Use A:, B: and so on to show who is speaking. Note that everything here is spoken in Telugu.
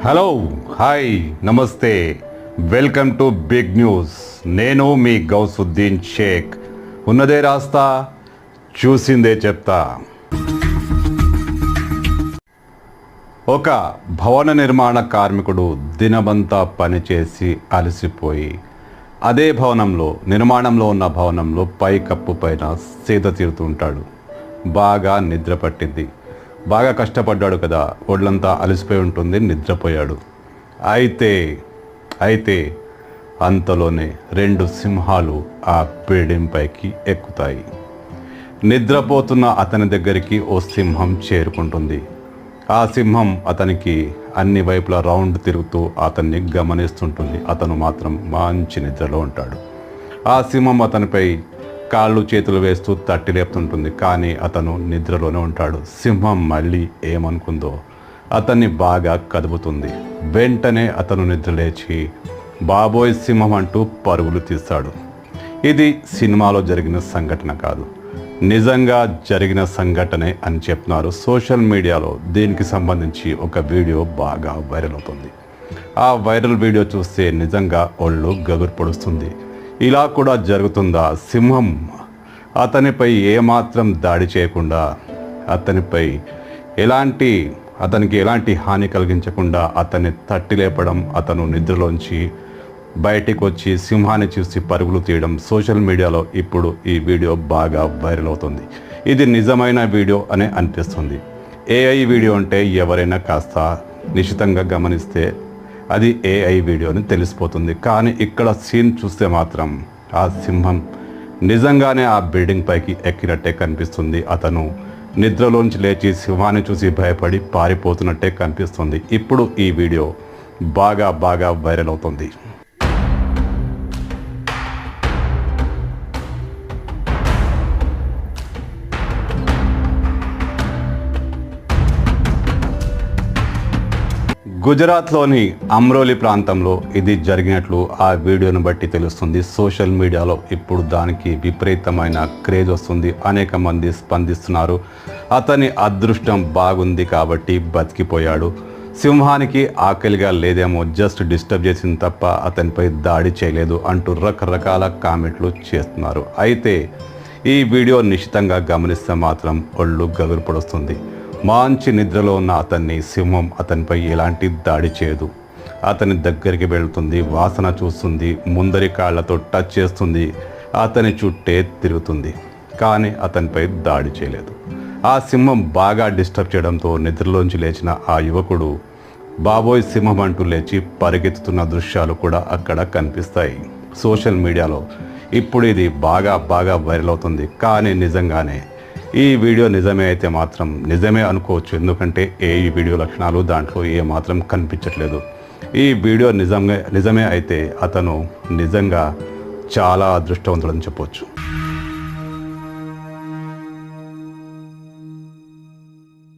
A: హలో హాయ్ నమస్తే వెల్కమ్ టు బిగ్ న్యూస్. నేను మీ గౌసుద్దీన్ షేక్. ఉన్నదే రాస్తా, చూసిందే చెప్తా. ఒక భవన నిర్మాణ కార్మికుడు దినమంతా పనిచేసి అలసిపోయి అదే నిర్మాణంలో ఉన్న భవనంలో పైకప్పు పైన సేద తీరుతుంటాడు. బాగా నిద్ర పట్టింది. బాగా కష్టపడ్డాడు కదా, ఒళ్ళంతా అలసిపోయి ఉంటుంది, నిద్రపోయాడు. అయితే అంతలోనే 2 సింహాలు ఆ బిల్డింగ్ పైకి ఎక్కుతాయి. నిద్రపోతున్న అతని దగ్గరికి ఓ సింహం చేరుకుంటుంది. ఆ సింహం అతనికి అన్ని వైపులా రౌండ్ తిరుగుతూ అతన్ని గమనిస్తుంటుంది. అతను మాత్రం మంచి నిద్రలో ఉంటాడు. ఆ సింహం అతనిపై కాళ్ళు చేతులు వేస్తూ తట్టి లేపుతుంటుంది. కానీ అతను నిద్రలోనే ఉంటాడు. సింహం మళ్ళీ ఏమనుకుందో అతన్ని బాగా కదుపుతుంది. వెంటనే అతను నిద్రలేచి బాబోయ్ సింహం అంటూ పరుగులు తీస్తాడు. ఇది సినిమాలో జరిగిన సంఘటన కాదు, నిజంగా జరిగిన సంఘటనే అని చెప్తున్నారు. సోషల్ మీడియాలో దీనికి సంబంధించి ఒక వీడియో బాగా వైరల్ అవుతుంది. ఆ వైరల్ వీడియో చూస్తే నిజంగా ఒళ్ళు గగురు పొడుస్తుంది. ఇలా కూడా జరుగుతుందా? సింహం అతనిపై ఏమాత్రం దాడి చేయకుండా, అతనికి ఎలాంటి హాని కలిగించకుండా అతన్ని తట్టి లేపడం, అతను నిద్రలోంచి బయటికి వచ్చి సింహాన్ని చూసి పరుగులు తీయడం సోషల్ మీడియాలో ఇప్పుడు ఈ వీడియో బాగా వైరల్ అవుతుంది. ఇది నిజమైన వీడియో అనే అనిపిస్తుంది. ఏఐ వీడియో అంటే ఎవరైనా కాస్త నిశితంగా గమనిస్తే అది ఏఐ వీడియో అని తెలిసిపోతుంది. కానీ ఇక్కడ సీన్ చూస్తే మాత్రం ఆ సింహం నిజంగానే ఆ బిల్డింగ్ పైకి ఎక్కినట్టే కనిపిస్తుంది. అతను నిద్రలోంచి లేచి సింహాన్ని చూసి భయపడి పారిపోతున్నట్టే కనిపిస్తుంది. ఇప్పుడు ఈ వీడియో బాగా వైరల్ అవుతుంది. గుజరాత్లోని అమ్రోలి ప్రాంతంలో ఇది జరిగినట్లు ఆ వీడియోను బట్టి తెలుస్తుంది. సోషల్ మీడియాలో ఇప్పుడు దానికి విపరీతమైన క్రేజ్ వస్తుంది. అనేక మంది స్పందిస్తున్నారు. అతని అదృష్టం బాగుంది కాబట్టి బతికిపోయాడు, సింహానికి ఆకలిగా లేదేమో, జస్ట్ డిస్టర్బ్ చేసింది తప్ప అతనిపై దాడి చేయలేదు అంటూ రకరకాల కామెంట్లు చేస్తున్నారు. అయితే ఈ వీడియో నిశితంగా గమనిస్తే మాత్రం ఒళ్ళు గగురు పొడుస్తుంది. మంచి నిద్రలో ఉన్న అతన్ని సింహం అతనిపై ఎలాంటి దాడి చేయదు. అతని దగ్గరికి వెళుతుంది, వాసన చూస్తుంది, ముందరి కాళ్లతో టచ్ చేస్తుంది, అతని చుట్టే తిరుగుతుంది. కానీ అతనిపై దాడి చేయలేదు. ఆ సింహం బాగా డిస్టర్బ్ చేయడంతో నిద్రలోంచి లేచిన ఆ యువకుడు బాబోయ్ సింహం అంటూ లేచి పరిగెత్తుతున్న దృశ్యాలు కూడా అక్కడ కనిపిస్తాయి. సోషల్ మీడియాలో ఇప్పుడు ఇది బాగా వైరల్ అవుతుంది. కానీ నిజంగానే ఈ వీడియో నిజమే అయితే మాత్రం నిజమే అనుకోవచ్చు. ఎందుకంటే ఈ వీడియో లక్షణాలు దాంట్లో ఏమాత్రం కనిపించట్లేదు. ఈ వీడియో నిజమే అయితే అతను నిజంగా చాలా అదృష్టవంతుడని చెప్పొచ్చు.